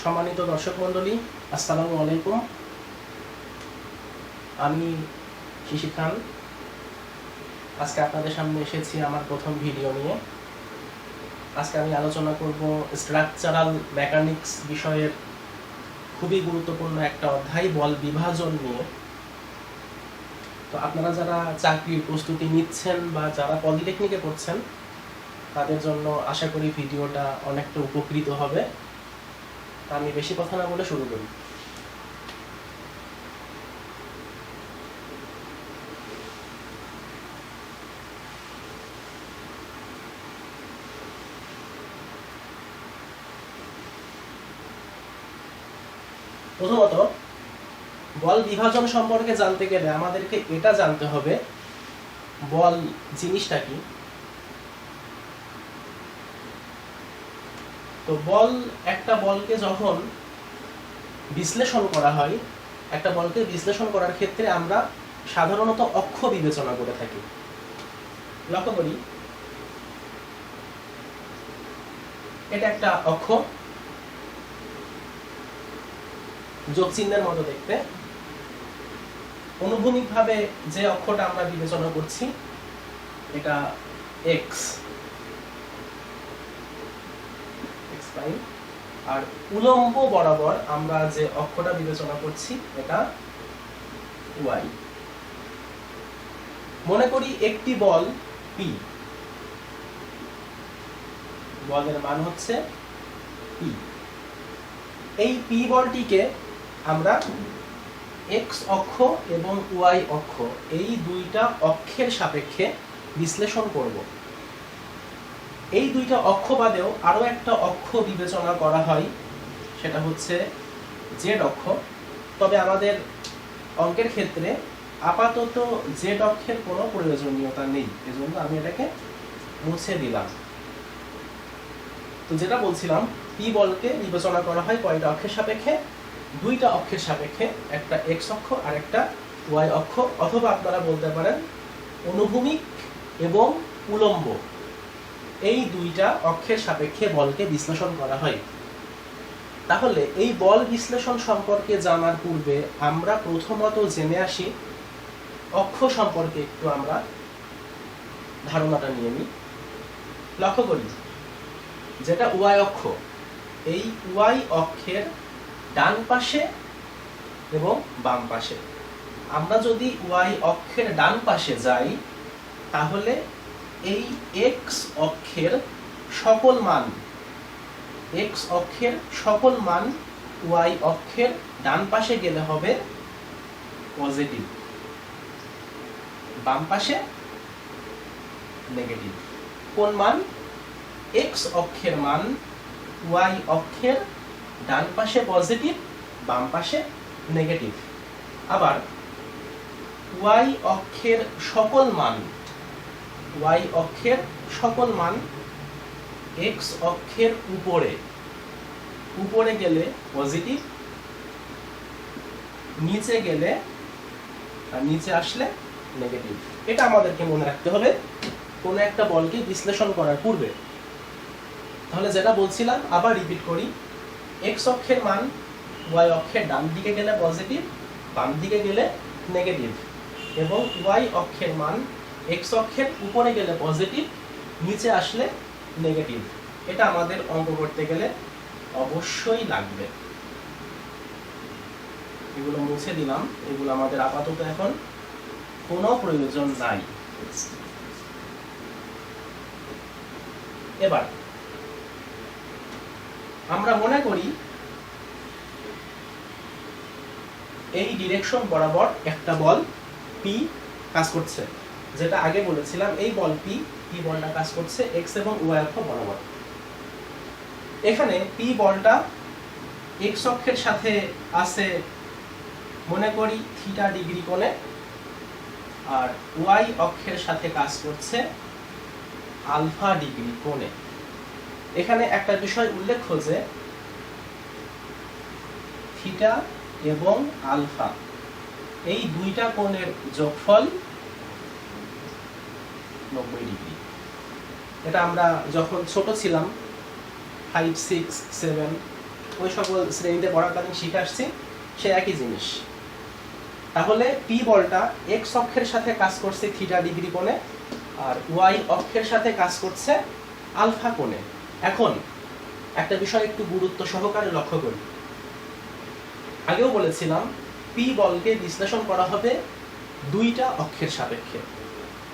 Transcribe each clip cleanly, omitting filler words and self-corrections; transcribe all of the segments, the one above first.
সম্মানিত দর্শক মণ্ডলী, আসসালামু আলাইকুম। আমি শিশির খান। আজকে আপনাদের সামনে এসেছি আমার প্রথম ভিডিও নিয়ে। আজকে আমি আলোচনা করব স্ট্রাকচারাল মেকানিক্স বিষয়ের খুবই গুরুত্বপূর্ণ একটা অধ্যায়, বল বিভাজন নিয়ে। তো আপনারা যারা চাকরির প্রস্তুতি নিচ্ছেন বা যারা পলিটেকনিকে পড়ছেন, তাদের জন্য আশা করি ভিডিওটা অনেকটা উপকৃত হবে। আমি বেশি কথা না বলে শুরু করি। প্রথমত, বল বিভাজন সম্পর্কে জানতে গেলে আমাদেরকে এটা জানতে হবে বল জিনিসটা কি। তো বল, একটা বলকে যখন বিশ্লেষণ করা হয়, একটা বলকে বিশ্লেষণ করার ক্ষেত্রে আমরা সাধারণত অক্ষ বিবেচনা করে থাকি। লক্ষ্য করি, এটা একটা অক্ষ, যোগ চিহ্নের মতো দেখতে। অনুভূমিকভাবে যে অক্ষটা আমরা বিবেচনা করছি এটা এক্স, আর উলম্ব বরাবর আমরা যে অক্ষটা বিবেচনা করছি এটা ওয়াই। মনে করি একটি বল পি, বলের মান হচ্ছে পি। এই পি বলটিকে আমরা এক্স অক্ষ এবং ওয়াই অক্ষ, এই দুইটা অক্ষের সাপেক্ষে বিশ্লেষণ করব। এই দুইটা অক্ষ বাদেও আরো একটা অক্ষ বিবেচনা করা হয়, সেটা হচ্ছে জেড অক্ষ। তবে আমাদের অঙ্কের ক্ষেত্রে আপাতত জেড অক্ষের কোনো প্রয়োজনীয়তা নেই, এজন্য আমি এটাকে মুছে দিলাম। তো যেটা বলছিলাম, পি বলকে বিবেচনা করা হয় কয়টা অক্ষের সাপেক্ষে? দুইটা অক্ষের সাপেক্ষে, একটা এক্স অক্ষ আর একটা ওয়াই অক্ষ, অথবা আপনারা বলতে পারেন অনুভূমিক এবং উলম্ব, এই দুইটা অক্ষের সাপেক্ষে বলকে বিশ্লেষণ করা হয়। তাহলে এই বল বিশ্লেষণ সম্পর্কে জানার পূর্বে আমরা প্রথমত জেনে আসি অক্ষ সম্পর্কে একটু আমরা ধারণাটা নিয়ে নিই। লক্ষ্য করি, যেটা ওয়াই অক্ষ, এই ওয়াই অক্ষের ডান পাশে এবং বাম পাশে, আমরা যদি ওয়াই অক্ষের ডান পাশে যাই তাহলে এই এক্স অক্ষের সকল মান, এক্স অক্ষের সকল মান ওয়াই অক্ষের ডান পাশে গেলে হবে পজিটিভ, বাম পাশে নেগেটিভ। কোন মান? এক্স অক্ষের মান ওয়াই অক্ষের ডান পাশে পজিটিভ, বাম পাশে নেগেটিভ। আবার ওয়াই অক্ষের সকল মান, ওয়াই অক্ষের সকল মান এক্স অক্ষের উপরে, উপরে গেলে পজিটিভ, নিচে গেলে আর নিচে আসলে নেগেটিভ। এটা আমাদেরকে মনে রাখতে হবে কোন একটা বলকে বিশ্লেষণ করার পূর্বে। তাহলে যেটা বলছিলাম আবার রিপিট করি, এক্স অক্ষের মান ওয়াই অক্ষের ডান দিকে গেলে পজিটিভ, বাম দিকে গেলে নেগেটিভ, এবং ওয়াই অক্ষের মান এক্স অক্ষের উপরে গেলে পজিটিভ, নিচে আসলে নেগেটিভ। এটা আমাদের অঙ্ক করতে গেলে অবশ্যই লাগবে। এগুলো মুছে দিলাম, এগুলো আমাদের আপাতত এখন কোনো প্রয়োজন নাই। এবার আমরা মনে করি এই ডিরেকশন বরাবর একটা বল পি কাজ করছে। যেটা আগে বলেছিলাম, এই বল পি বলটা কাজ করছে এক্স এবং ওয়াই অক্ষ বরাবর। এখানে পি বলটা এক্স অক্ষের সাথে আছে মনে করি থিটা ডিগ্রি কোণে, আর ওয়াই অক্ষের সাথে কাজ করছে আলফা ডিগ্রি কোণে। এখানে একটা বিষয় উল্লেখ্য যে থিটা এবং আলফা, এই দুইটা কোণের যোগফল 90 ডিগ্রি। এটা আমরা যখন ছোট ছিলাম 5, 6, 7 ওই সকল শ্রেণীতে পড়াকালীন শিখে আসছি, সে একই জিনিস। তাহলে পি বলটা এক্স অক্ষের সাথে কাজ করছে থিটা ডিগ্রি কোণে, আর ওয়াই অক্ষের সাথে কাজ করছে আলফা কোণে। এখন একটা বিষয় একটু গুরুত্ব সহকারে লক্ষ্য করি। আগেও বলেছিলাম পি বলকে বিশ্লেষণ করা হবে দুইটা অক্ষের সাপেক্ষে,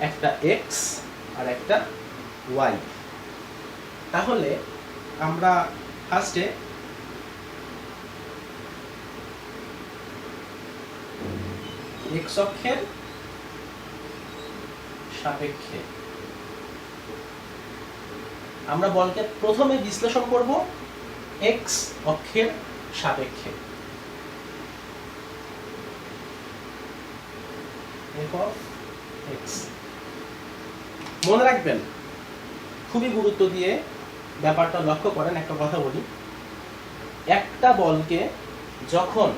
একটা এক্স আর একটা ওয়াই। তাহলে আমরা ফার্স্টে এক্স অক্ষের সাপেক্ষে আমরা বলকে প্রথমে বিশ্লেষণ করব এক্স অক্ষের সাপেক্ষে। মনে রাখবেন, খুবই গুরুত্ব দিয়ে ব্যাপারটা লক্ষ্য করেন। একটা কথা বলি, একটা বলকে যখন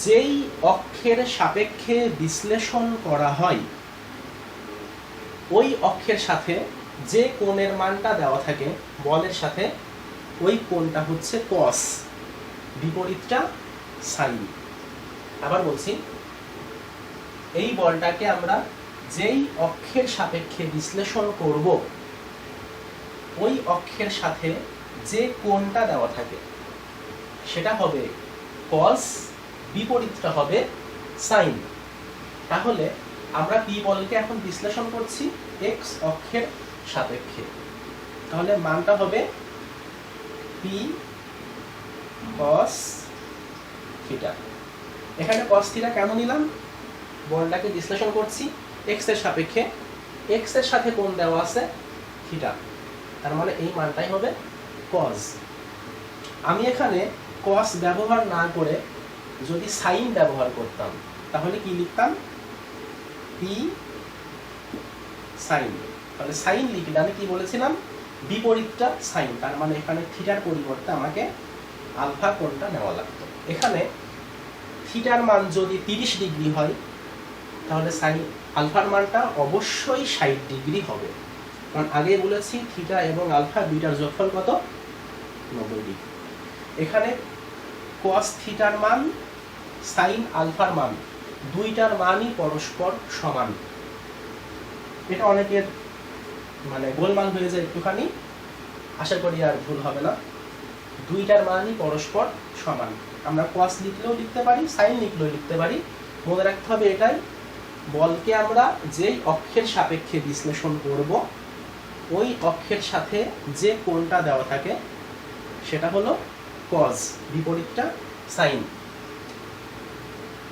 যেই অক্ষের সাপেক্ষে বিশ্লেষণ করা হয় ওই অক্ষের সাথে যে কোণের মানটা দেওয়া থাকে বলের সাথে, ওই কোণটা হচ্ছে কস, বিপরীতটা সাইন। আবার বলছি, এই বলটাকে আমরা যেই অক্ষের সাপেক্ষে বিশ্লেষণ করব ওই অক্ষের সাথে যে কোণটা দেওয়া থাকে সেটা হবে কস, বিপরীতটা হবে সাইন। তাহলে আমরা পি বলকে এখন বিশ্লেষণ করছি এক্স অক্ষের সাপেক্ষে। তাহলে মানটা হবে পি কস থিটা। এখানে কস থিটা কেন নিলাম? বলটাকে বিশ্লেষণ করছি এক্স এর সাপেক্ষে, এক্স এর সাথে কোণ দেওয়া আছে থিটা, তার মানে এই মানটাই হবে কস। আমি এখানে কস ব্যবহার না করে যদি সাইন ব্যবহার করতাম তাহলে কি লিখতাম? P sign. তাহলে সাইন লিখলে আমি কি বলেছিলাম? বিপরীতটা সাইন, তার মানে এখানে থিটার পরিবর্তে আমাকে আলফা কোণটা নেওয়া লাগতো। এখানে থিটার মান যদি 30 ডিগ্রি হয় তাহলে সাইন আলফার মানটা অবশ্যই 60 ডিগ্রি হবে, কারণ আগে বলেছি থিটা এবং আলফা দুইটার যোগফল কত? 90 ডিগ্রি। এখানে কস থিটার মান সাইন আলফার মান দুইটার মানই পরস্পর সমান। এটা অনেকের মানে গোলমাল হয়ে যায় একটুখানি, আশা করি আর ভুল হবে না। দুইটার মানই পরস্পর সমান। আমরা কস লিখলেও লিখতে পারি, সাইন লিখলেও লিখতে পারি। মনে রাখতে হবে এটাই, বলকে আমরা যেই অক্ষের সাপেক্ষে বিশ্লেষণ করব ওই অক্ষের সাথে যে কোণটা দেওয়া থাকে সেটা হলো কস, বিপরীতটা সাইন।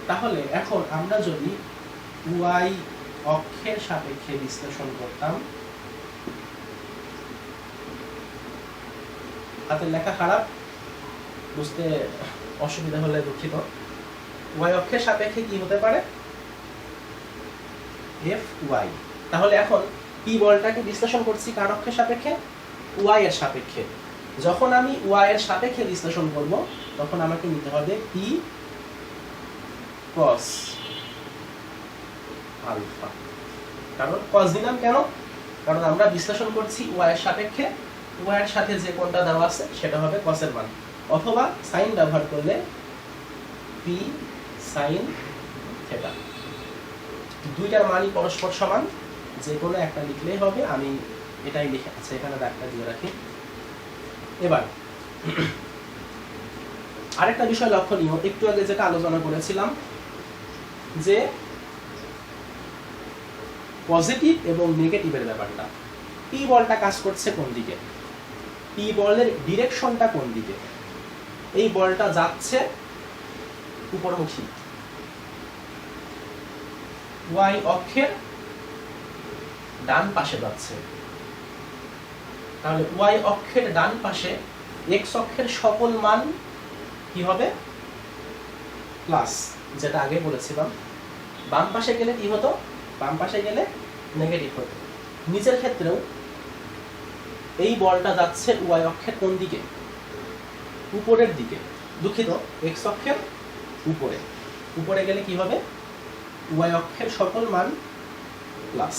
তাহলে এখন আমরা যদি ওয়াই অক্ষের সাপেক্ষে বিশ্লেষণ করতাম, হাতের লেখা খারাপ, বুঝতে অসুবিধা হলে দুঃখিত। ওয়াই অক্ষের সাপেক্ষে কি হতে পারে? F Y. তাহলে এখন পি বলটাকে বিশ্লেষণ করছি কার অক্ষের সাপেক্ষে? ওয়াই এর সাপেক্ষে। যখন আমি ওয়াই এর সাপেক্ষে বিশ্লেষণ করব তখন আমাকে নিতে হবে পি কস আলফা। কারণ কস দিলাম কেন? কারণ আমরা বিশ্লেষণ করছি ওয়াই এর সাপেক্ষে, ওয়াই এর সাথে যে কোণটা দেওয়া আছে সেটা হবে কসের মান। অথবা সাইন ব্যবহার করলে পি সাইন থিটা। দুইটার মানই পরস্পর সমান, যে কোনো একটা লিখলেই হবে। আমি এটাই লিখে আছে, এখানে দাগটা দিয়ে রাখি। এবার আরেকটা বিষয় লক্ষণীয়, একটু আগে যেটা আলোচনা করেছিলাম যে পজিটিভ এবং নেগেটিভের ব্যাপারটা। পি বলটা কাজ করছে কোন দিকে? পি বলের ডিরেকশনটা কোন দিকে? এই বলটা যাচ্ছে উপরমুখী, ওয়াই অক্ষের ডান পাশে যাচ্ছে। তাহলে ওয়াই অক্ষের ডান পাশে এক্স অক্ষের সকল মান কি হবে? প্লাস, যেটা আগে বলেছিলাম। বাম পাশে গেলে কি হতো? বাম পাশে গেলে নেগেটিভ হতো। নিচের ক্ষেত্রেও এই বলটা যাচ্ছে ওয়াই অক্ষের কোন দিকে? উপরের দিকে, দুঃখিত, এক্স অক্ষের উপরে। উপরে গেলে কি হবে? ওয়াই অক্ষের সকল মান প্লাস,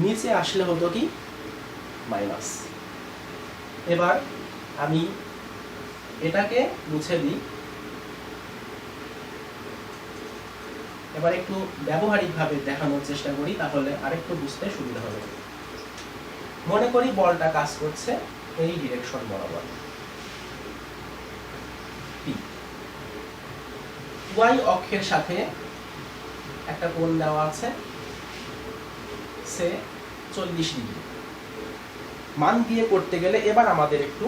নিচে আসলে হতো কি? মাইনাস। এবার আমি এটাকে মুছে দিই। এবার একটু ব্যবহারিকভাবে দেখানোর চেষ্টা করি, তাহলে আরেকটু বুঝতে সুবিধা হবে। মনে করি বলটা কাজ করছে এই ডিরেকশন বরাবর, ওয়াই অক্ষের সাথে একটা কোণ দেওয়া আছে সে 40 ডিগ্রি। মান দিয়ে করতে গেলে এবার আমাদের একটু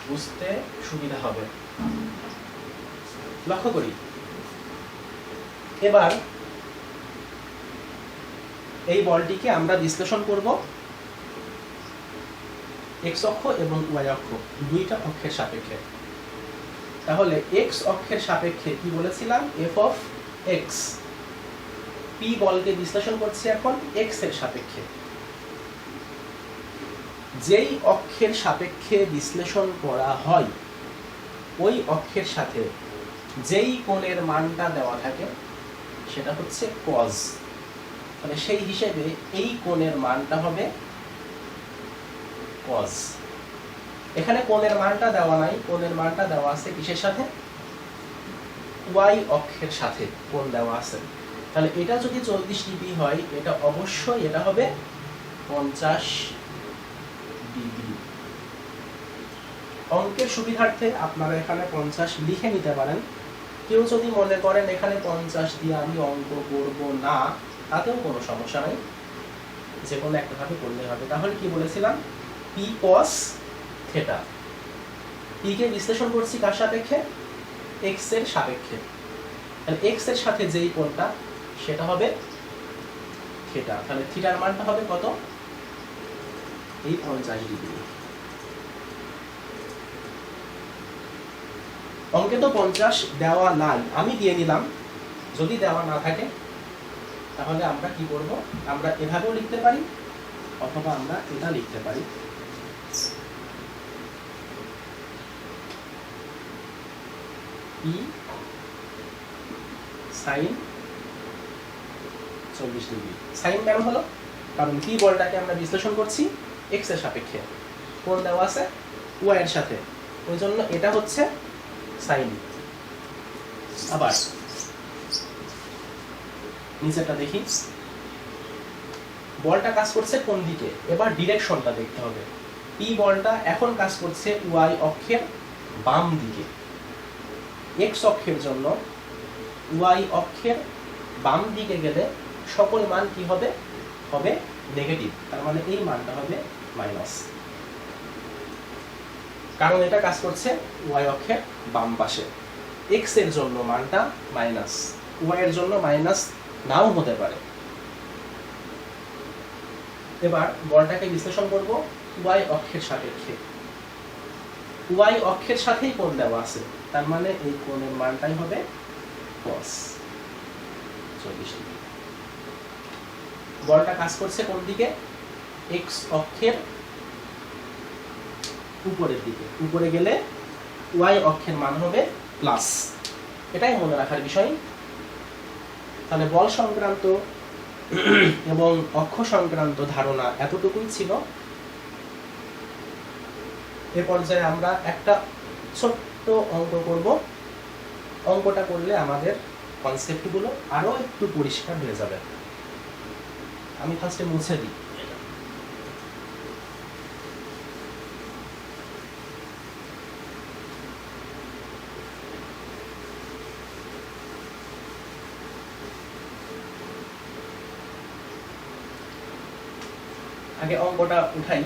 বুঝতে সুবিধা হবে। লক্ষ্য করি, এবার এই বলটিকে আমরা বিশ্লেষণ করব এক্স অক্ষ এবং ওয়াই অক্ষ দুইটা অক্ষের সাপেক্ষে। তাহলে এক্স অক্ষের সাপেক্ষে কি বলেছিলাম, এফ অফ এক্স। পি বলকে বিশ্লেষণ করছি এখন এক্স এর সাপেক্ষে। যেই অক্ষের সাপেক্ষে বিশ্লেষণ করা হয় ওই অক্ষের সাথে যেই কোণের মানটা দেওয়া থাকে সেটা হচ্ছে কজ। তাহলে সেই হিসেবে এই কোণের মানটা হবে কজ। এখানে কোণের মানটা দেওয়া নাই, কোণের মানটা দেওয়া আছে কিসের সাথে, ওয়াই অক্ষের সাথে কোণ দেওয়া আছে। তাহলে এটা যদি 40 ডিগ্রি হয়, এটা অবশ্যই এটা হবে 50 ডিগ্রি। অঙ্কের সুবিধার্থে আপনারা এখানে 50 লিখে নিতে পারেন। কেউ যদি মনে করেন এখানে 50 দিয়ে আমি অঙ্ক করব না, তাতেও কোনো সমস্যা নাই, যে কোনো একটা ভাবে করলে হবে। তাহলে কি বলেছিলাম, P cos theta. P K বিশ্লেষণ করছি কার সাপেক্ষে, এক্স এর সাপেক্ষে। তাহলে এক্স এর সাথে যেই কোণটা সেটা হবে থিটা। তাহলে থিটার মানটা হবে কত, এই 50 ডিগ্রি। অঙ্কে তো 50 দেওয়া নাই, আমি দিয়ে নিলাম। যদি দেওয়া না থাকে তাহলে আমরা কি করব, আমরা এভাবেও লিখতে পারি অথবা আমরা এটা লিখতে পারি। P sign 40 degree. সাইন কেন হলো, কারণ পি বলটাকে আমরা বিশ্লেষণ করছি এক্স এর সাপেক্ষে, কোণ দেওয়া আছে ওয়াই এর সাথে, ওই জন্য এটা হচ্ছে সাইন। আবার নিচেটা দেখি, বলটা কাজ করছে কোন দিকে, এবার ডিরেকশনটা দেখতে হবে। পি বলটা এখন কাজ করছে ওয়াই অক্ষের বাম দিকে। এক্স অক্ষের জন্য ওয়াই অক্ষের বাম দিকে গেলে সকল মান কি হবে, হবে নেগেটিভ। তার মানে এই মানটা হবে মাইনাস, কারণ এটা কাজ করছে ওয়াই অক্ষের বাম পাশে। এক্স এর জন্য মানটা মাইনাস, ওয়াই এর জন্য মাইনাস নাও হতে পারে। এবার বলটাকে বিশ্লেষণ করব ওয়াই অক্ষের সাপেক্ষে। ওয়াই অক্ষের সাথেই কোণ দেওয়া আছে, তার মানে এই কোণের মানটাই হবে cos 40 ডিগ্রি। বলটা কাজ করছে কোন দিকে, এক্স অক্ষের উপরের দিকে। উপরে গেলে ওয়াই অক্ষের মান হবে প্লাস, এটাই মনে রাখার বিষয়। তাহলে বল সংক্রান্ত এবং অক্ষ সংক্রান্ত ধারণা এতটুকুই ছিল। এ পর্যায়ে আমরা একটা ছোট্ট অঙ্ক করব। অঙ্কটা করলে আমাদের কনসেপ্টগুলো আরো একটু পরিষ্কার হয়ে যাবে। আমি ফার্স্টে মুছে দিই। আগে অঙ্কটা উঠাই,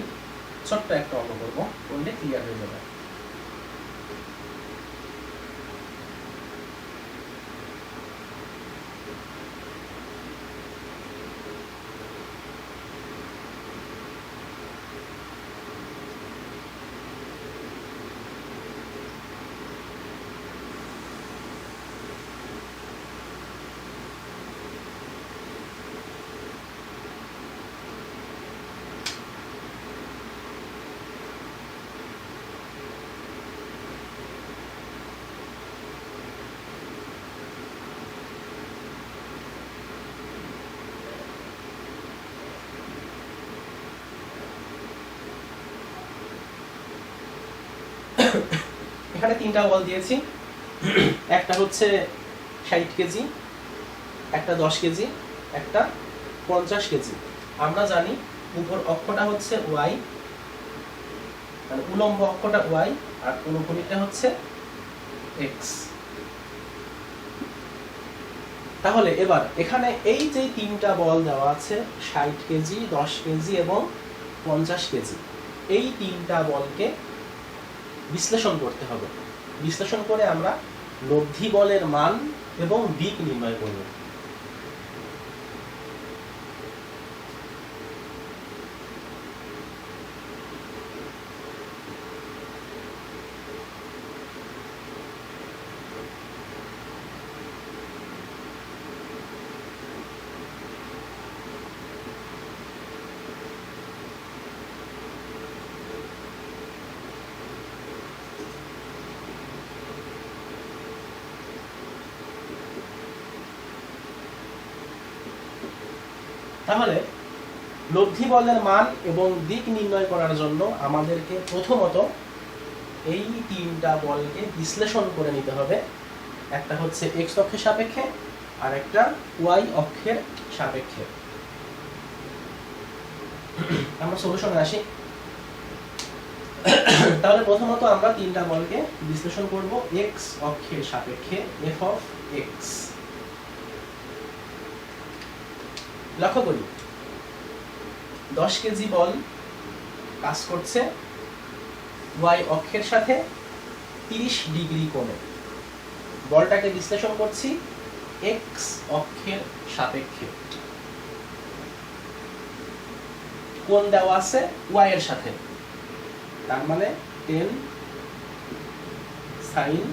ছোট্ট একটা অঙ্ক করবো, করলে ক্লিয়ার হয়ে যাবে। এখানে তিনটা বল দিয়েছি, একটা হচ্ছে 60 কেজি, একটা 10 কেজি, একটা 50 কেজি। আমরা জানি উপর অক্ষটা হচ্ছে y, মানে উলম্ব অক্ষটা y আর অনুভূমিকটা হচ্ছে x। তাহলে এবার এখানে এই যে তিনটা বল দেওয়া আছে 60 কেজি, 10 কেজি এবং 50 কেজি, এই তিনটা বলকে বিশ্লেষণ করতে হবে। বিশ্লেষণ করে আমরা লব্ধি বলের মান এবং দিক নির্ণয় করব। তাহলে লব্ধি বলের মান এবং দিক নির্ণয় করার জন্য আমাদেরকে প্রথমত এই তিনটা বলকে বিশ্লেষণ করে নিতে হবে। একটা হচ্ছে x অক্ষের সাপেক্ষে আর একটা y অক্ষের সাপেক্ষে। আমরা সলিউশনে আসি। তাহলে প্রথমত আমরা তিনটা বলকে বিশ্লেষণ করব x অক্ষের সাপেক্ষে f of x। লক্ষ্য করি 10 কেজি বল কাজ করছে y অক্ষের সাথে 30 ডিগ্রি কোণে। বলটাকে বিশ্লেষণ করছি x অক্ষের সাপেক্ষে। কোণ দেওয়া আছে y এর সাথে, তার মানে 10 sin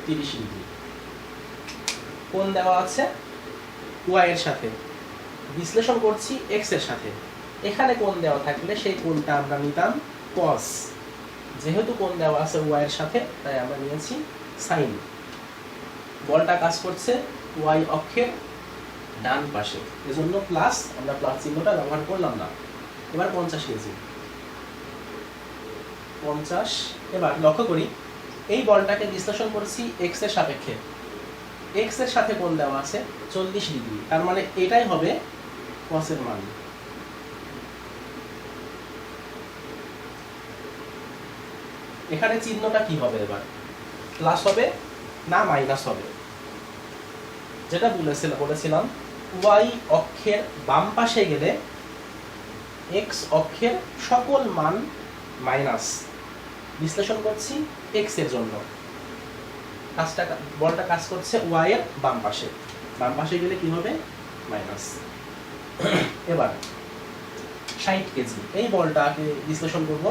30 ডিগ্রি। কোণ দেওয়া আছে y এর সাথে, বিশ্লেষণ করছি x এর সাথে। এখানে কোণ দেওয়া থাকলে সেই কোণটা আমরা নিতাম cos। যেহেতু কোণ দেওয়া আছে y এর সাথে তাই আমরা নিয়েছি sin। বলটা কাজ করছে y অক্ষের ডান পাশে, এজন্য প্লাস, আমরা প্লাস চিহ্নটা ব্যবহার করলাম না। এবার 50 কেজি 50। এবার লক্ষ্য করি এই বলটাকে বিশ্লেষণ করছি x এর সাপেক্ষে। x এর সাথে কোণ দেওয়া আছে 40 ডিগ্রি, তার মানে এটাই হবে cos এর মান। এখানে চিহ্নটা কি হবে? এবার প্লাস হবে না মাইনাস হবে? যেটা বলেছিলাম y অক্ষের বাম পাশে গেলে x অক্ষের সকল মান মাইনাস। বিশ্লেষণ করছি x এর জন্য, বলটা কাজ করছে y এর বাম পাশে, বাম পাশে গেলে কি হবে? মাইনাস। এবার 60 কেজি এই বলটাকে বিশ্লেষণ করব।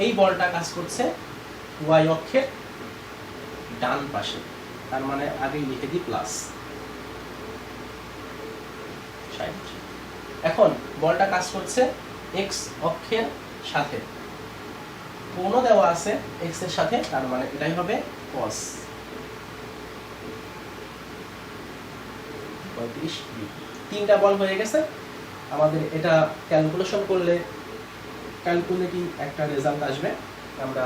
এই বলটা কাজ করছে y অক্ষের ডান পাশে, তার মানে আগেই লিখে দিই প্লাস 60। এখন বলটা কাজ করছে x অক্ষের সাথে, কোণও দেওয়া আছে x এর সাথে, তার মানে এটাই হবে cos 35 ডিগ্রি। তিনটা বল হয়ে গেছে আমাদের। এটা ক্যালকুলেশন করলে ক্যালকুলেটিং একটা রেজাল্ট আসবে। আমরা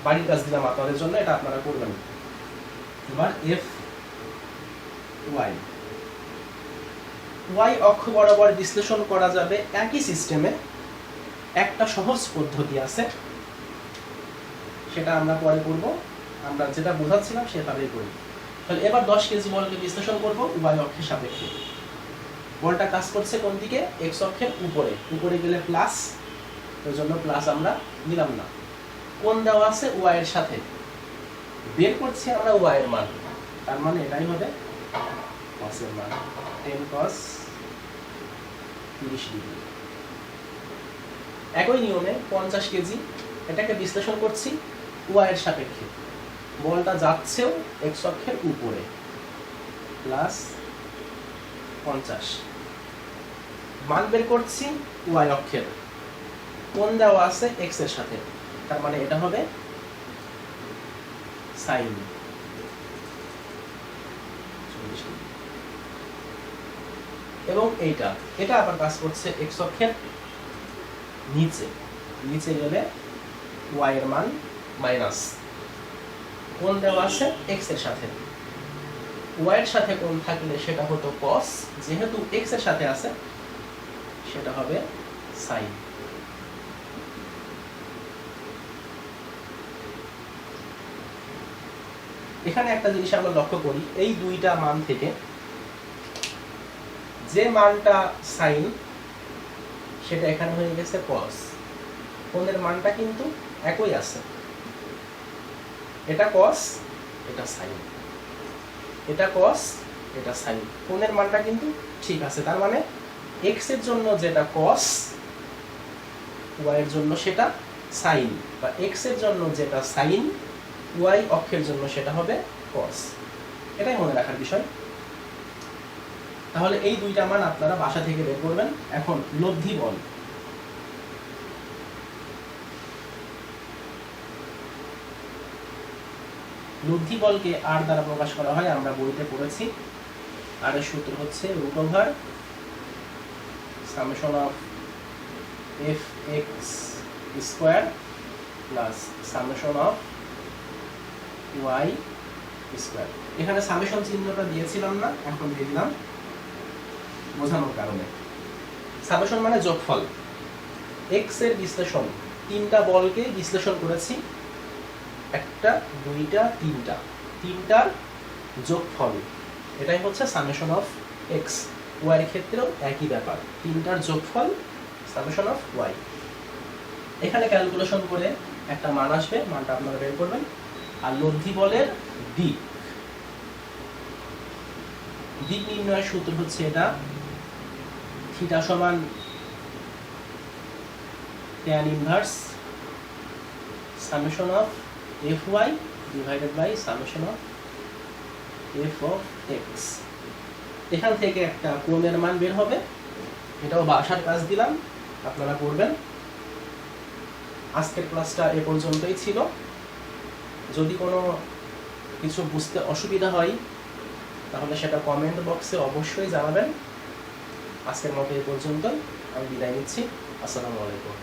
বাড়ির কাজ দিলাম আপনাদের জন্য, এটা আপনারা করবেন। এবার f y অক্ষ বরাবর বিশ্লেষণ করা যাবে একই সিস্টেমে। একটা সহজ পদ্ধতি আছে, সেটা আমরা পরে করব। আমরা যেটা বোঝাচ্ছিলাম সেভাবেই করি। তাহলে এবার 10 কেজি বলকে বিশ্লেষণ করব y অক্ষের সাপেক্ষে। বলটা কাজ করছে কোন দিকে? x অক্ষের উপরে, উপরে গেলে প্লাস, ওই জন্য প্লাস আমরা নিলাম না। কোণ দেওয়া আছে y এর সাথে, বের করছি আমরা y এর মান, তার মানে এটাই হবে cos এর মান 10 cos 30 ডিগ্রি। একই নিয়মে 50 কেজি, এটাকে বিশ্লেষণ করছি y এর সাপেক্ষে। বলটা যাচ্ছেও x অক্ষের উপরে, প্লাস 50। মান বের করছি y অক্ষের, কোণ দেওয়া আছে x এর সাথে, তার মানে এটা হবে sin 40 ডিগ্রি। এবং এটা আবার কাজ করছে এক্স অক্ষের নিচে গেলে ওয়াই এর মান মাইনাস কোণ দেওয়া আছে এক্স এর সাথে, ওয়াই এর সাথে কোণ থাকলে সেটা হতো কস, যেহেতু এক্স এর সাথে আছে সেটা হবে সাইন। এখানে একটা জিনিস আমরা লক্ষ্য করি, এই দুইটা মান থেকে যে মানটা সাইন সেটা এখানে হয়ে গেছে কস, কোণের মানটা কিন্তু একই আছে, এটা কস এটা সাইন, এটা কস এটা সাইন, কোণের মানটা কিন্তু ঠিক আছে। তার মানে এক্স এর জন্য যেটা কস ওয়াই এর জন্য সেটা সাইন, বা এক্স এর জন্য যেটা সাইন ওয়াই অক্ষের জন্য সেটা হবে কস। এটাই মনে রাখার বিষয়। তাহলে এই দুইটা মান আপনারা বাসা থেকে বের করবেন। এখন লব্ধি বল, লব্ধি বলকে আর দ্বারা প্রকাশ করা হয়, আমরা বইতে পড়েছি। আর এর সূত্র হচ্ছে root over summation of F X square plus summation of Y square. এখানে সামেশন চিহ্নটা দিয়েছিলাম না, এখন দিয়ে দিলাম বোঝানোর কারণে। সামেশন মানে যোগফল, এক্স এর বিশ্লেষণ, তিনটা বলকে বিশ্লেষণ করেছি, একটা দুইটা তিনটার যোগফল, এটাই হচ্ছে সামেশন অফ এক্স। ওয়াই এর ক্ষেত্রেও একই ব্যাপার, তিনটার যোগফল সামেশন অফ ওয়াই। এখানে ক্যালকুলেশন করে একটা মান আসবে, মানটা আপনারা বের করবেন। আর লব্ধি বলের দিক নির্ণয়ের সূত্র হচ্ছে এটা, থিটা সমান tan inverse summation of F Y divided by summation of F of X. এখান থেকে একটা কোণের মান বের হবে, এটাও বাসার কাজ দিলাম, আপনারা করবেন। আজকের ক্লাসটা এ পর্যন্তই ছিল। যদি কোনো কিছু বুঝতে অসুবিধা হয় তাহলে সেটা কমেন্ট বক্সে অবশ্যই জানাবেন। আজকের মতো এই পর্যন্তই, আমি বিদায় নিচ্ছি। আসসালামু আলাইকুম।